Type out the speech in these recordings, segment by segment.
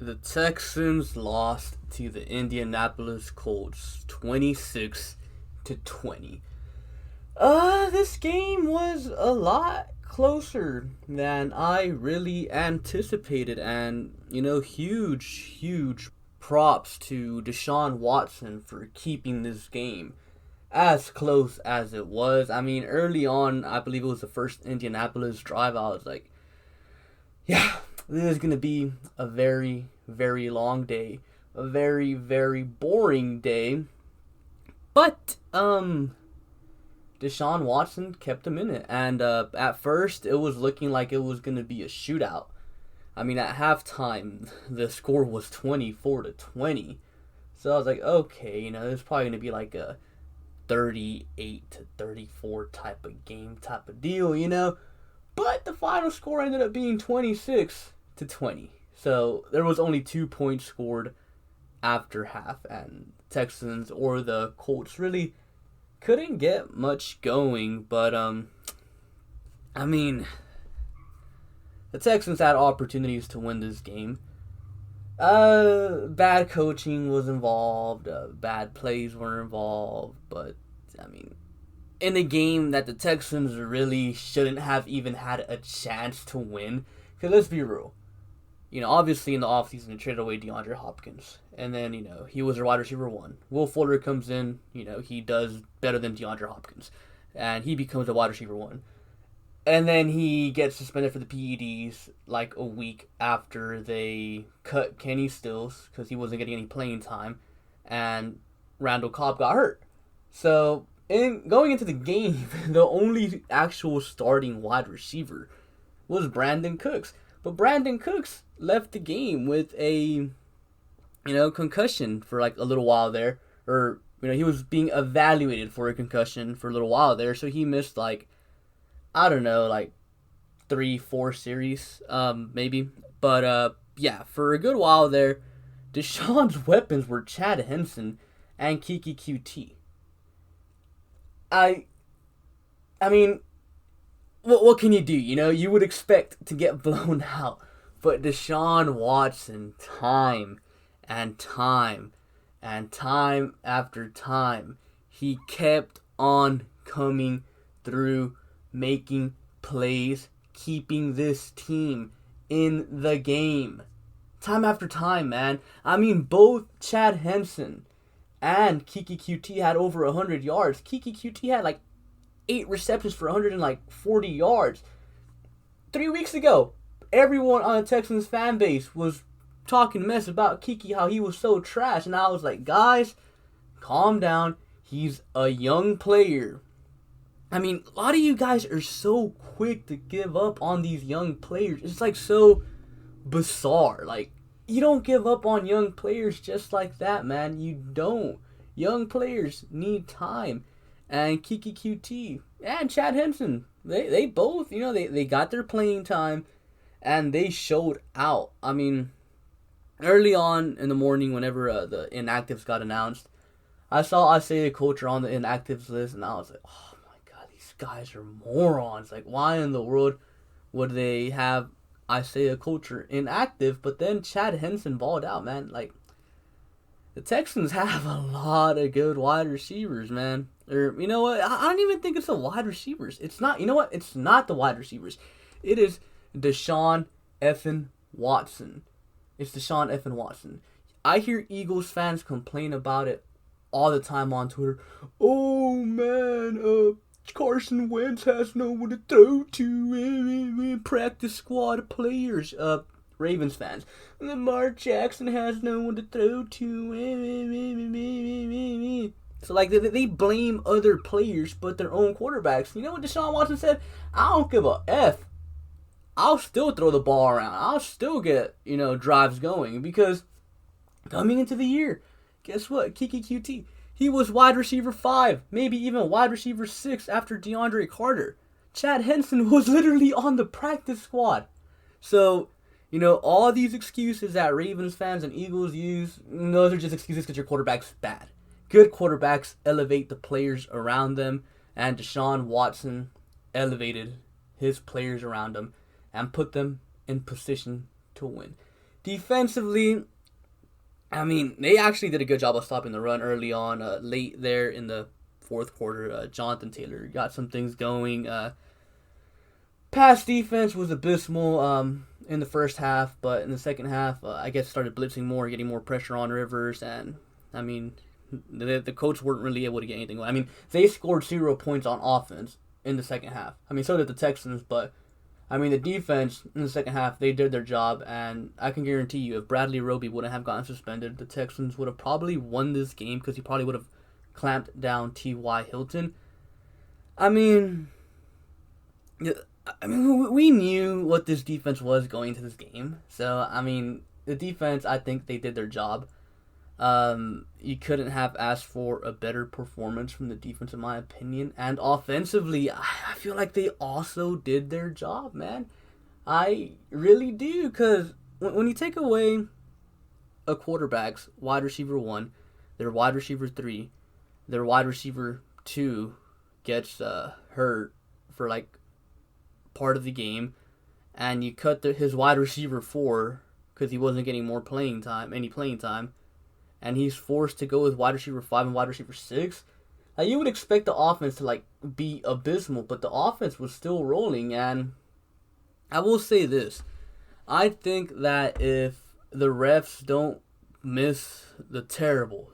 The Texans lost to the Indianapolis Colts 26-20. This game was a lot closer than I really anticipated, and huge props to Deshaun Watson for keeping this game as close as it was. I mean, early on, I believe it was the first Indianapolis drive, I was like, yeah, this is going to be a very, very long day. A very, very boring day. But, Deshaun Watson kept him in it. And at first, it was looking like it was going to be a shootout. I mean, at halftime, the score was 24-20. So I was like, okay, it's probably going to be like a 38-34 type of game, type of deal. But the final score ended up being 26-20. So there was only 2 points scored after half, and Texans or the Colts really couldn't get much going. But I mean, the Texans had opportunities to win this game. Bad coaching was involved, bad plays were involved, but I mean, in a game that the Texans really shouldn't have even had a chance to win. Because let's be real. Obviously in the offseason, they traded away DeAndre Hopkins. And then, he was their wide receiver one. Will Fuller comes in, he does better than DeAndre Hopkins. And he becomes a wide receiver one. And then he gets suspended for the PEDs like a week after they cut Kenny Stills because he wasn't getting any playing time. And Randall Cobb got hurt. So, going into the game, the only actual starting wide receiver was Brandon Cooks. But Brandon Cooks left the game with a, concussion for like a little while there. Or, he was being evaluated for a concussion for a little while there. So he missed like, I don't know, like 3-4 series, maybe. But, yeah, for a good while there, Deshaun's weapons were Chad Henson and Kiki QT. I mean, what can you do? You would expect to get blown out. But Deshaun Watson, time and time after time, he kept on coming through, making plays, keeping this team in the game. Time after time, man. I mean, both Chad Henson and Kiki QT had over 100 yards. Kiki QT had like 8 receptions for 140 yards. 3 weeks ago, everyone on the Texans fan base was talking mess about Kiki, how he was so trash. And I was like, guys, calm down. He's a young player. I mean, a lot of you guys are so quick to give up on these young players. It's like so bizarre. Like, you don't give up on young players just like that, man. You don't. Young players need time. And Kiki QT and Chad Henson, they both, they got their playing time and they showed out. I mean, early on in the morning, whenever the inactives got announced, I saw Isaiah Coulter on the inactives list, and I was like, oh my god, these guys are morons. Like, why in the world would they have Isaiah Coulter inactive? But then Chad Henson balled out, man. Like, the Texans have a lot of good wide receivers, man. Or, you know what? I don't even think it's the wide receivers. It's not, It's not the wide receivers. It is Deshaun effing Watson. It's Deshaun effing Watson. I hear Eagles fans complain about it all the time on Twitter. Oh, man, Carson Wentz has no one to throw to. Practice squad players. Ravens fans. Lamar Jackson has no one to throw to. So, like, they blame other players but their own quarterbacks. You know what Deshaun Watson said? I don't give a F. I'll still throw the ball around. I'll still get, drives going. Because coming into the year, guess what? Kiki QT, he was wide receiver 5, maybe even wide receiver 6 after DeAndre Carter. Chad Henson was literally on the practice squad. So, all these excuses that Ravens fans and Eagles use, those are just excuses because your quarterback's bad. Good quarterbacks elevate the players around them, and Deshaun Watson elevated his players around him and put them in position to win. Defensively, I mean, they actually did a good job of stopping the run early on. Late there in the fourth quarter, Jonathan Taylor got some things going. Pass defense was abysmal in the first half, but in the second half, I guess started blitzing more, getting more pressure on Rivers, and I mean, the Colts weren't really able to get anything. I mean, they scored 0 points on offense in the second half. I mean, so did the Texans, but I mean, the defense in the second half, they did their job, and I can guarantee you, if Bradley Roby wouldn't have gotten suspended, the Texans would have probably won this game because he probably would have clamped down T.Y. Hilton. I mean, we knew what this defense was going into this game. So, I mean, the defense, I think they did their job. You couldn't have asked for a better performance from the defense, in my opinion. And offensively, I feel like they also did their job, man. I really do, because when you take away a quarterback's wide receiver 1, their wide receiver 3, their wide receiver 2 gets hurt for like part of the game, and you cut his wide receiver 4 because he wasn't getting any playing time, and he's forced to go with wide receiver 5 and wide receiver 6. Like, you would expect the offense to like be abysmal, but the offense was still rolling. And I will say this: I think that if the refs don't miss the terrible,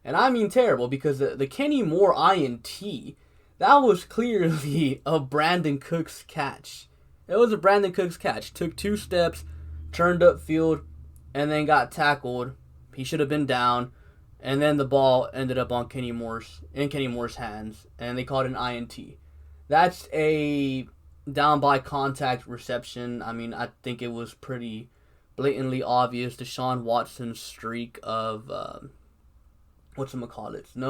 and I mean terrible, because the Kenny Moore INT, that was clearly a Brandon Cooks catch. It was a Brandon Cooks catch. Took 2 steps, turned upfield, and then got tackled. He should have been down, and then the ball ended up on Kenny Moore's hands, and they called it an INT. That's a down by contact reception. I mean, I think it was pretty blatantly obvious. Deshaun Watson's streak of no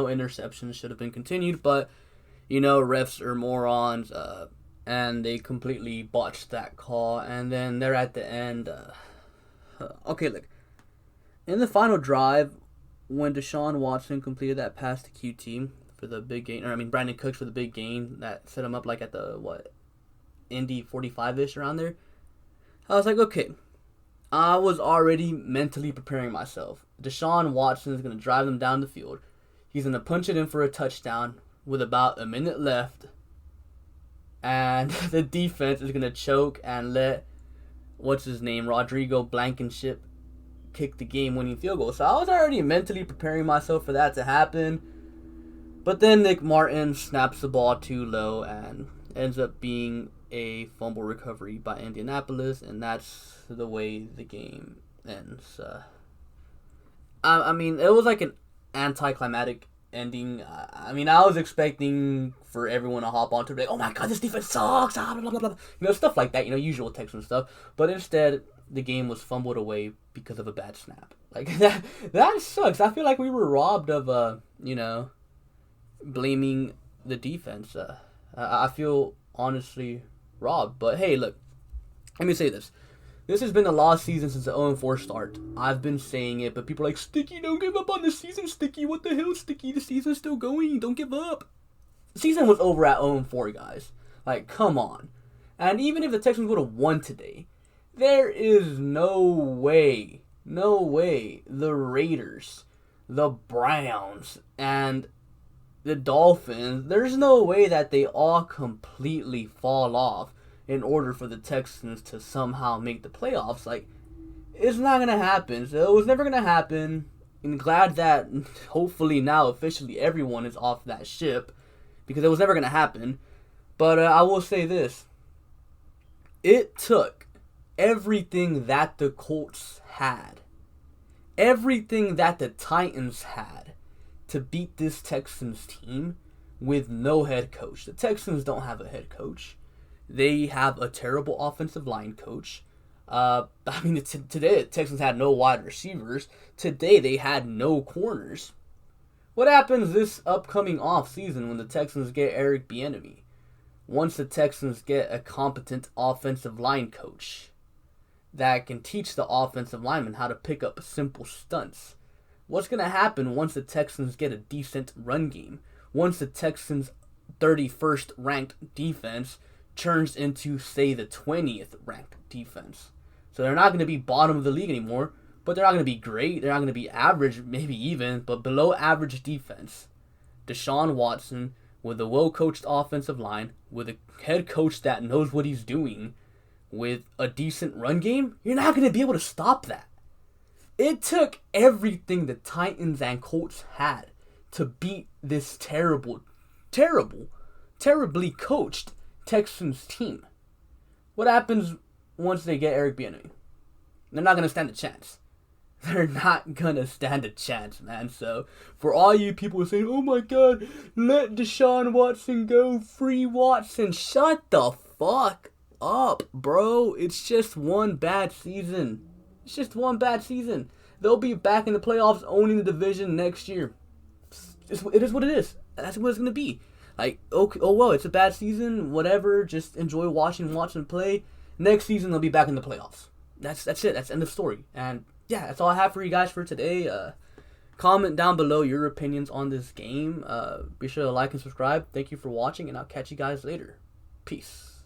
interceptions should have been continued, but refs are morons, and they completely botched that call. And then they're at the end. Okay, look. In the final drive, when Deshaun Watson completed that pass to QT for the big gain, Brandon Cooks for the big gain that set him up like at the, Indy 45-ish around there, I was like, okay. I was already mentally preparing myself. Deshaun Watson is going to drive them down the field. He's going to punch it in for a touchdown with about a minute left, and the defense is going to choke and let Rodrigo Blankenship kick the game-winning field goal. So I was already mentally preparing myself for that to happen, but then Nick Martin snaps the ball too low and ends up being a fumble recovery by Indianapolis, and that's the way the game ends. I mean, it was like an anticlimactic ending. I was expecting for everyone to hop on to be like, oh my god, this defense sucks, blah, blah, blah, blah. Stuff like that, usual Texan stuff. But instead, the game was fumbled away because of a bad snap. Like, that sucks. I feel like we were robbed of, blaming the defense. I feel honestly robbed. But hey, look, let me say this. This has been a lost season since the 0-4 start. I've been saying it, but people are like, Sticky, don't give up on the season, Sticky. What the hell, Sticky? The season's still going. Don't give up. The season was over at 0-4, guys. Like, come on. And even if the Texans would have won today, there is no way the Raiders, the Browns, and the Dolphins, there's no way that they all completely fall off in order for the Texans to somehow make the playoffs. Like, it's not going to happen. So it was never going to happen. I'm glad that hopefully now officially everyone is off that ship, because it was never going to happen. But I will say this. It took everything that the Colts had, everything that the Titans had, to beat this Texans team with no head coach. The Texans don't have a head coach. They have a terrible offensive line coach. Today the Texans had no wide receivers. Today they had no corners. What happens this upcoming offseason when the Texans get Eric Bieniemy? Once the Texans get a competent offensive line coach that can teach the offensive linemen how to pick up simple stunts. What's going to happen once the Texans get a decent run game? Once the Texans' 31st ranked defense turns into, say, the 20th ranked defense. So they're not going to be bottom of the league anymore, but they're not going to be great. They're not going to be average, maybe even, but below average defense. Deshaun Watson, with a well-coached offensive line, with a head coach that knows what he's doing, with a decent run game, you're not going to be able to stop that. It took everything the Titans and Colts had to beat this terribly coached Texans team. What happens once they get Eric Bieniemy? They're not going to stand a chance. They're not going to stand a chance, man. So, for all you people saying, oh my god, let Deshaun Watson go, free Watson, shut the fuck up, bro. It's just one bad season. It's just one bad season. They'll be back in the playoffs owning the division next year. It is what it is. That's what it's going to be. Like, okay, oh well, it's a bad season, whatever. Just enjoy watching Watson play. Next season, they'll be back in the playoffs. That's it. That's the end of story. And yeah, that's all I have for you guys for today. Comment down below your opinions on this game. Be sure to like and subscribe. Thank you for watching, and I'll catch you guys later. Peace.